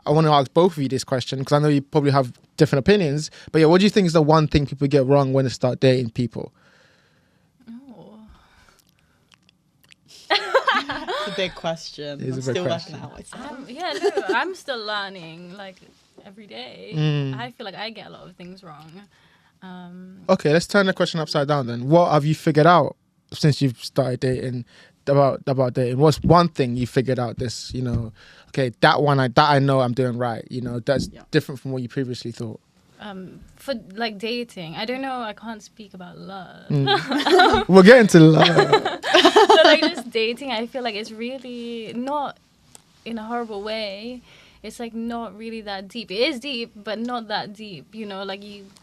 I want to ask both of you this question because I know you probably have different opinions. But yeah, what do you think is the one thing people get wrong when they start dating people? Oh. It's a big question. It is I'm a big still question. working out myself. Yeah, no, I'm still learning, like, every day. I feel like I get a lot of things wrong. Okay, let's turn the question upside down then. What have you figured out since you've started dating about dating? What's one thing you figured out this, okay, that I know I'm doing right, that's different from what you previously thought? For like dating, I don't know, I can't speak about love. We'll get into love. So like just dating, I feel like it's really not in a horrible way. It's like not really that deep. It is deep, but not that deep.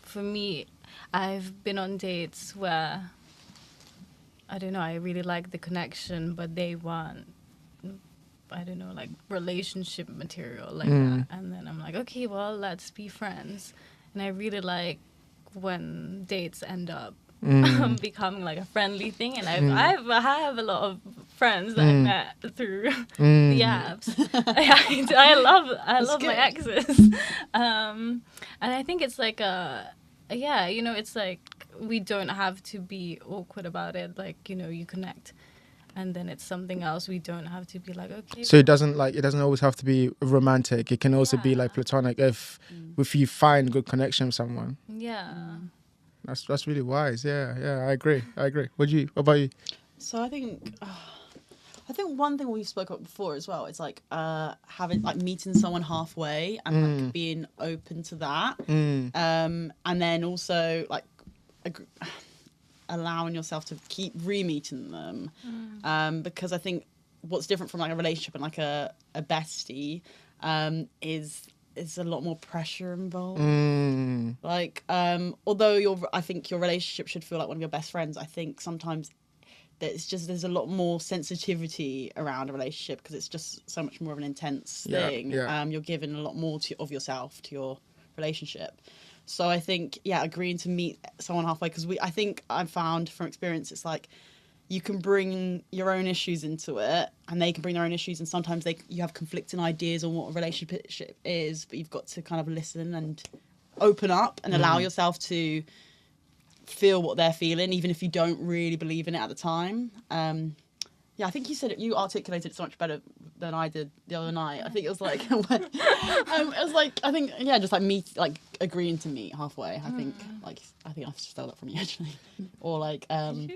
For me, I've been on dates where, I don't know, I really like the connection, but they weren't, I don't know, like relationship material like that. And then I'm like, okay, well, let's be friends. And I really like when dates end up becoming like a friendly thing. And I have a lot of friends that I met through the apps. I love my exes. And I think it's like it's like we don't have to be awkward about it. Like, you connect. And then it's something else. We don't have to be like, okay. So it doesn't always have to be romantic. It can also be like platonic if you find good connection with someone. Yeah. That's really wise. Yeah, I agree. What about you? So I think one thing we've spoken about before as well is like having like meeting someone halfway and like being open to that, and then also like allowing yourself to keep re-meeting them, because I think what's different from like a relationship and like a bestie is a lot more pressure involved. Like although I think your relationship should feel like one of your best friends, I think sometimes there's a lot more sensitivity around a relationship because it's just so much more of an intense thing. You're giving a lot more of yourself to your relationship. So I think, agreeing to meet someone halfway, because I think I've found from experience, it's like you can bring your own issues into it and they can bring their own issues, and sometimes you have conflicting ideas on what a relationship is, but you've got to kind of listen and open up and allow yourself to feel what they're feeling, even if you don't really believe in it at the time. I think you articulated it so much better than I did the other night. I think it was like, just like meet, like agreeing to meet halfway. I think I stole that from you actually, or like, I don't know.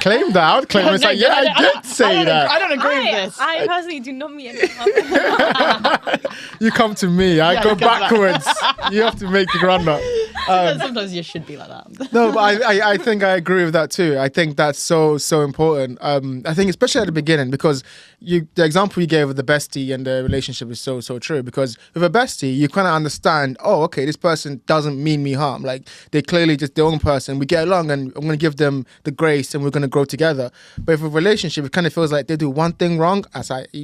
Claim that. I would claim it's like, I did say that. I don't agree with this. I personally do not meet anyone halfway. You come to me. I go backwards. You have to make the ground up. Sometimes you should be like that. No, but I think I agree with that too. I think that's so important. I think especially at the beginning, because the example you gave of the bestie and the relationship is so true, because with a bestie you kind of understand, oh, okay, this person doesn't mean me harm, like they're clearly just their own person, we get along and I'm going to give them the grace and we're going to grow together. But with a relationship it kind of feels like they do one thing wrong,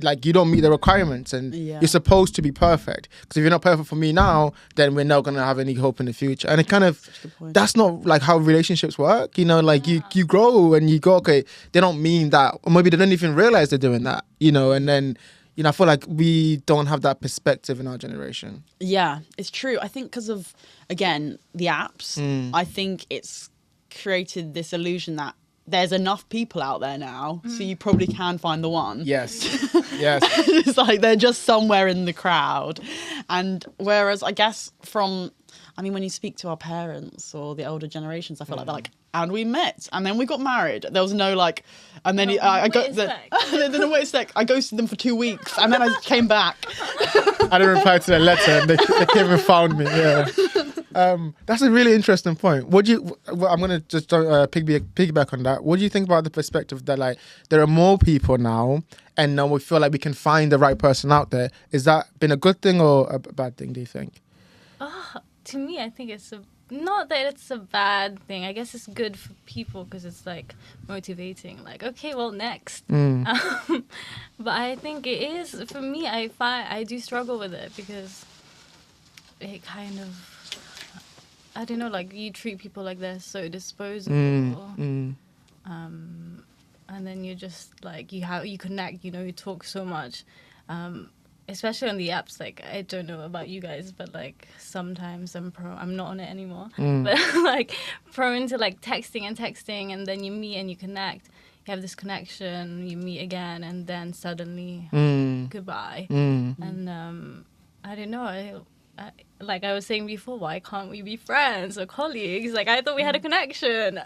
like you don't meet the requirements and you're supposed to be perfect, because if you're not perfect for me now, then we're not going to have any hope in the future. And it kind of, that's not like how relationships work, you grow and you go, okay, they don't mean that, or maybe they don't even realize they're doing that, and then I feel like we don't have that perspective in our generation. Yeah, it's true. I think because of, again, the apps, I think it's created this illusion that there's enough people out there now, so you probably can find the one. Yes. It's like they're just somewhere in the crowd. And whereas I guess when you speak to our parents or the older generations, I feel like they're like, and we met, and then we got married. There was no like, and then I ghosted them for 2 weeks, and then I came back. I didn't reply to their letter, and they came and found me. Yeah, that's a really interesting point. I'm gonna just piggyback on that. What do you think about the perspective that like there are more people now, and now we feel like we can find the right person out there? Is that been a good thing or a bad thing? Do you think? To me, I think it's not that it's a bad thing. I guess it's good for people because it's like motivating. Like, okay, well, next. But I think it is, for me, I do struggle with it because it kind of, I don't know, like you treat people like they're so disposable. And then you're just like, you connect, you talk so much. especially on the apps, like I don't know about you guys, but like sometimes I'm not on it anymore, Mm. but like prone to like texting, and then you meet and you connect, you have this connection, you meet again, and then suddenly goodbye. And I don't know, like I was saying before, why can't we be friends or colleagues? Like I thought we had a connection.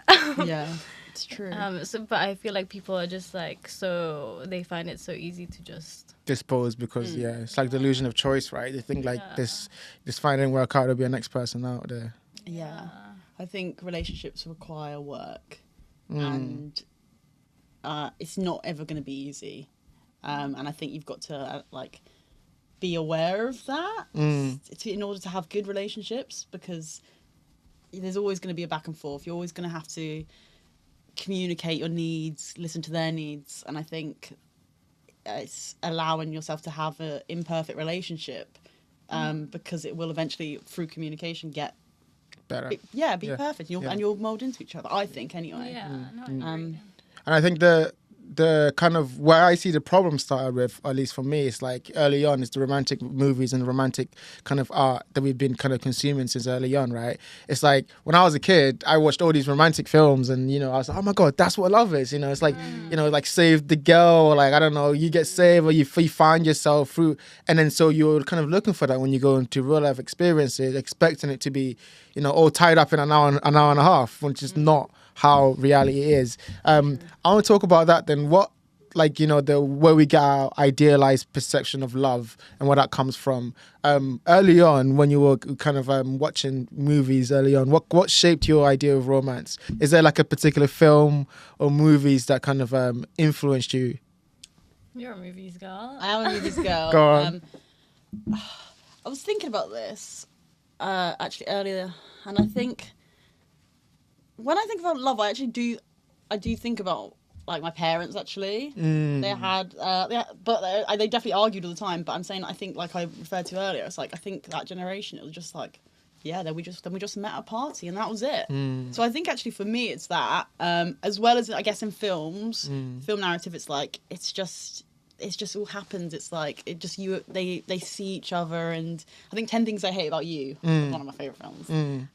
Yeah, it's true. But I feel like people are just like, so they find it so easy to just Dispose because it's like the illusion of choice, right? They think like this fight didn't work out, there'll be a next person out there. Yeah. I think relationships require work, and it's not ever going to be easy. And I think you've got to like be aware of that in order to have good relationships, because there's always going to be a back and forth. You're always going to have to communicate your needs, listen to their needs, and I think it's allowing yourself to have an imperfect relationship, because it will eventually, through communication, get Better. be perfect. And you'll mold into each other, I think, anyway. yeah. No, I agree. And I think the kind of where I see the problem started with, at least for me, it's like early on, is the romantic movies and the romantic kind of art that we've been kind of consuming since early on, right? It's like when I was a kid, I watched all these romantic films and, you know, I was like, oh my God, that's what love is. You know, it's like, you know, like Save the Girl, or like, I don't know, you get saved or you find yourself through. And then so you're kind of looking for that when you go into real life experiences, expecting it to be, you know, all tied up in an hour and a half, which is not how reality is. I want to talk about that then. What, like, you know, where we get our idealized perception of love and where that comes from. Early on, when you were kind of watching movies early on, what shaped your idea of romance? Is there like a particular film or movies that kind of influenced you? You're a movies girl. I am a movies girl. Go on. I was thinking about this actually earlier, and I think when I think about love, I do think about like my parents. Actually, they had, but they definitely argued all the time. But I'm saying, I think, like I referred to earlier, it's like I think that generation, it was just like, then we just met at a party and that was it. So I think actually for me it's that, as well as I guess in films, film narrative, it's like it's just all happens. It's like they see each other, and I think 10 Things I Hate About You is one of my favorite films.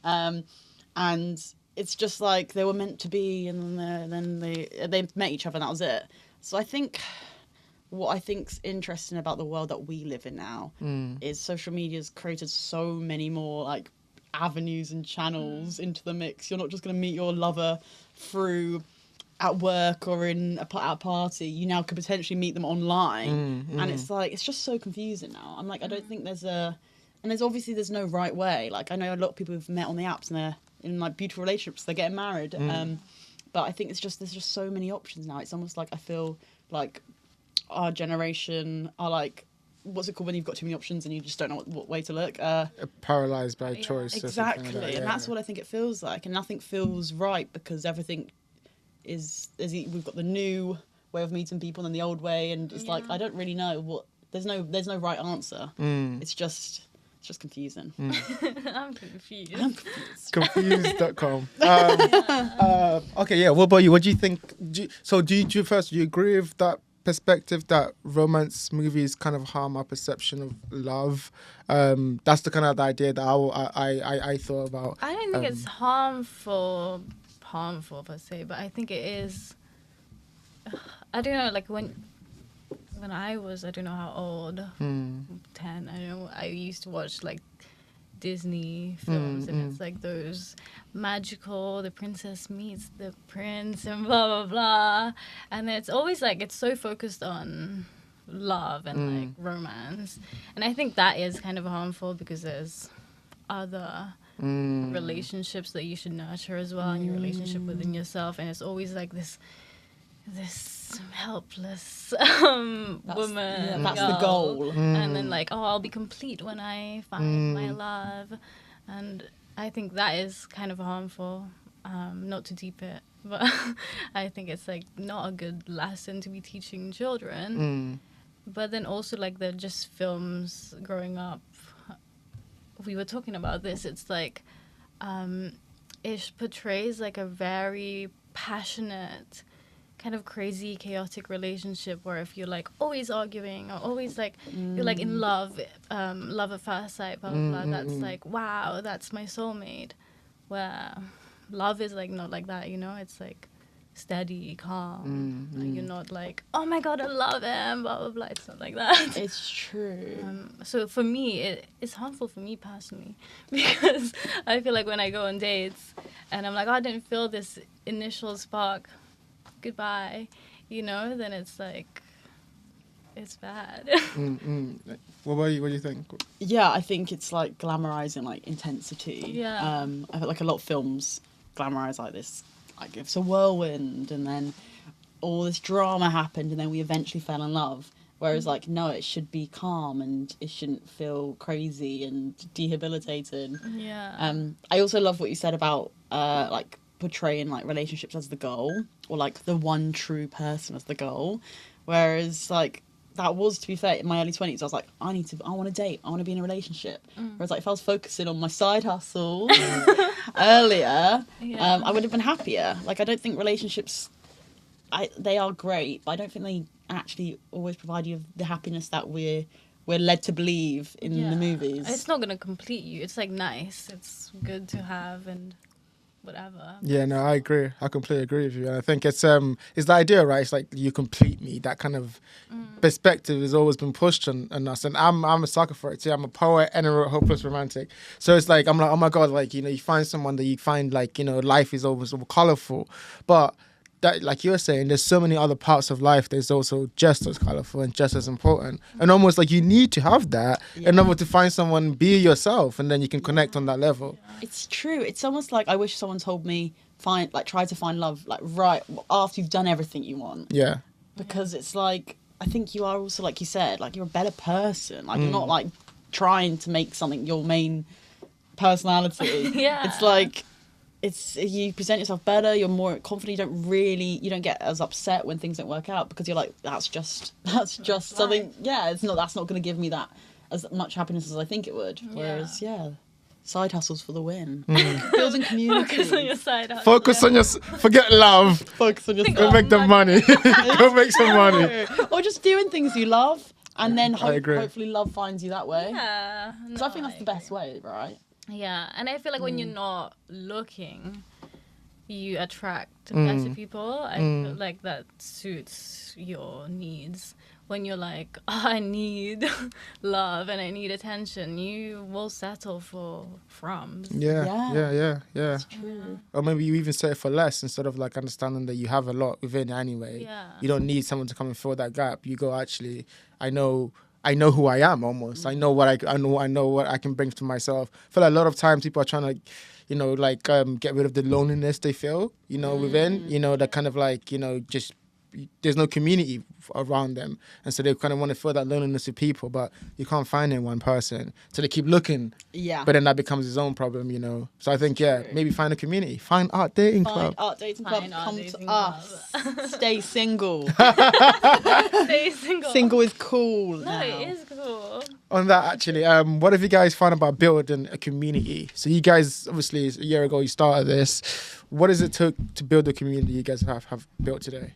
And it's just like they were meant to be, and then they met each other, and that was it. So I think what I think's interesting about the world that we live in now is social media's created so many more like avenues and channels into the mix. You're not just going to meet your lover through at work or at a party. You now could potentially meet them online, and it's like it's just so confusing now. I'm like, I don't think there's no right way. Like I know a lot of people who've met on the apps and they're in like beautiful relationships, they're getting married, but I think there's just so many options now. It's almost like I feel like our generation are like, what's it called when you've got too many options and you just don't know what way to look? Paralyzed by choice. Exactly, Like that. and that's what I think it feels like, and nothing feels right because everything we've got the new way of meeting people and the old way, and it's like I don't really know what. There's no right answer. It's just confusing. I'm confused. Confused.com. Okay, yeah. What about you? What do you think? Do you agree with that perspective that romance movies kind of harm our perception of love? That's the kind of the idea that I thought about. I don't think it's harmful per se, but I think it is. I don't know, like when I was, I don't know how old, 10, I don't know, I used to watch like Disney films, and it's like those magical, the princess meets the prince and blah, blah, blah. And it's always like, it's so focused on love and like romance. And I think that is kind of harmful because there's other relationships that you should nurture as well, and your relationship within yourself. And it's always like this helpless woman. That's the goal. And then like, I'll be complete when I find my love. And I think that is kind of harmful, not to deep it, but I think it's like not a good lesson to be teaching children. But then also like the just films growing up, we were talking about this, it's like it portrays like a very passionate kind of crazy, chaotic relationship where if you're like always arguing or always like you're like in love, love at first sight, blah blah blah. That's like, wow, that's my soulmate. Where love is like not like that, you know. It's like steady, calm. Like, you're not like, oh my god, I love him, blah blah blah. It's not like that. It's true. So for me, it's harmful for me personally because I feel like when I go on dates and I'm like, oh, I didn't feel this initial spark, goodbye, you know, then it's like, it's bad. What about you? What do you think? Yeah, I think it's like glamorizing like intensity. Yeah. I feel like a lot of films glamorize like this, like it's a whirlwind, and then all this drama happened, and then we eventually fell in love. Whereas like, no, it should be calm and it shouldn't feel crazy and debilitating. Yeah. I also love what you said about like portraying like relationships as the goal, or like the one true person as the goal. Whereas like, that was, to be fair, in my early 20s, I was like, I want to date, I want to be in a relationship. Whereas like, if I was focusing on my side hustle earlier, I would have been happier. Like, I don't think relationships, they are great, but I don't think they actually always provide you the happiness that we're led to believe in the movies. It's not going to complete you. It's like nice. It's good to have and whatever. Yeah, no, I agree. I completely agree with you. And I think it's the idea, right? It's like, you complete me. That kind of perspective has always been pushed on us. And I'm a sucker for it too. I'm a poet and a hopeless romantic. So it's like, I'm like, oh my God, like, you know, you find someone that you find like, you know, life is always so colorful. But that, like you were saying, there's so many other parts of life that's also just as colorful and just as important. And almost like you need to have that in order to find someone, be yourself, and then you can connect on that level. It's true. It's almost like I wish someone told me, try to find love, like right after you've done everything you want. Yeah. Because it's like, I think you are also, like you said, like you're a better person. Like you're not like trying to make something your main personality. Yeah. It's like, you present yourself better, you're more confident, you don't get as upset when things don't work out, because you're like, that's just something, that's not going to give me that as much happiness as I think it would. Whereas side hustles for the win. Building community. Focus on your side hustle. Focus on your, forget love. Focus on your Go make the money. Go make some money. Or just doing things you love, and then I agree. hopefully love finds you that way. Yeah. Because I think that's the best way, right? Yeah, and I feel like when you're not looking, you attract better people. I feel like that suits your needs. When you're like, oh, I need love and I need attention, you will settle for crumbs. Yeah. It's true. Or maybe you even settle for less instead of like understanding that you have a lot within anyway. Yeah. You don't need someone to come and fill that gap. You go, actually, I know who I am almost. I know what I know what I can bring to myself. I feel like a lot of times people are trying to, you know, like get rid of the loneliness they feel, you know, within, you know, that kind of like, you know, just there's no community around them, and so they kind of want to feel that loneliness with people, but you can't find it in one person, so they keep looking. But then that becomes his own problem, you know. So I think maybe find a community, find Art Dating Club. Art Dating Club, Find Art come Dating to Club. us. Stay single. Stay single. Single is cool No, now. it is cool. On that, actually, what have you guys found about building a community? So you guys, obviously, a year ago you started this. What does it take to build the community you guys have built today?